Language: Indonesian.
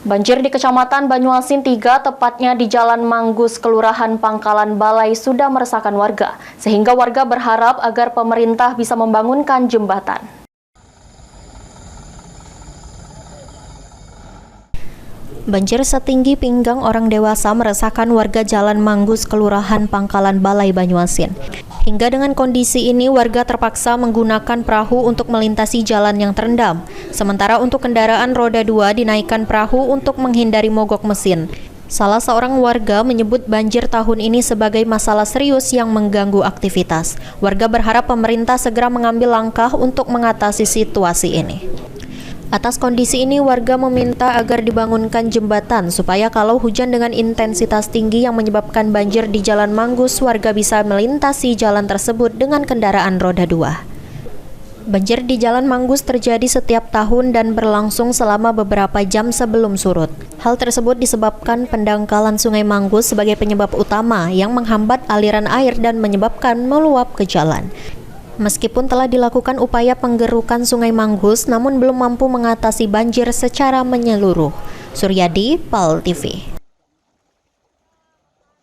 Banjir di Kecamatan Banyuasin 3, tepatnya di Jalan Manggus, Kelurahan Pangkalan Balai, sudah meresahkan warga, sehingga warga berharap agar pemerintah bisa membangunkan jembatan. Banjir setinggi pinggang orang dewasa meresahkan warga Jalan Manggus, Kelurahan Pangkalan Balai, Banyuasin. Hingga dengan kondisi ini, warga terpaksa menggunakan perahu untuk melintasi jalan yang terendam. Sementara untuk kendaraan roda 2 dinaikkan perahu untuk menghindari mogok mesin. Salah seorang warga menyebut banjir tahun ini sebagai masalah serius yang mengganggu aktivitas. Warga berharap pemerintah segera mengambil langkah untuk mengatasi situasi ini. Atas kondisi ini, warga meminta agar dibangunkan jembatan supaya kalau hujan dengan intensitas tinggi yang menyebabkan banjir di Jalan Manggus, warga bisa melintasi jalan tersebut dengan kendaraan roda 2. Banjir di Jalan Manggus terjadi setiap tahun dan berlangsung selama beberapa jam sebelum surut. Hal tersebut disebabkan pendangkalan Sungai Manggus sebagai penyebab utama yang menghambat aliran air dan menyebabkan meluap ke jalan. Meskipun telah dilakukan upaya penggerukan Sungai Manggus, namun belum mampu mengatasi banjir secara menyeluruh. Suryadi, PAL TV.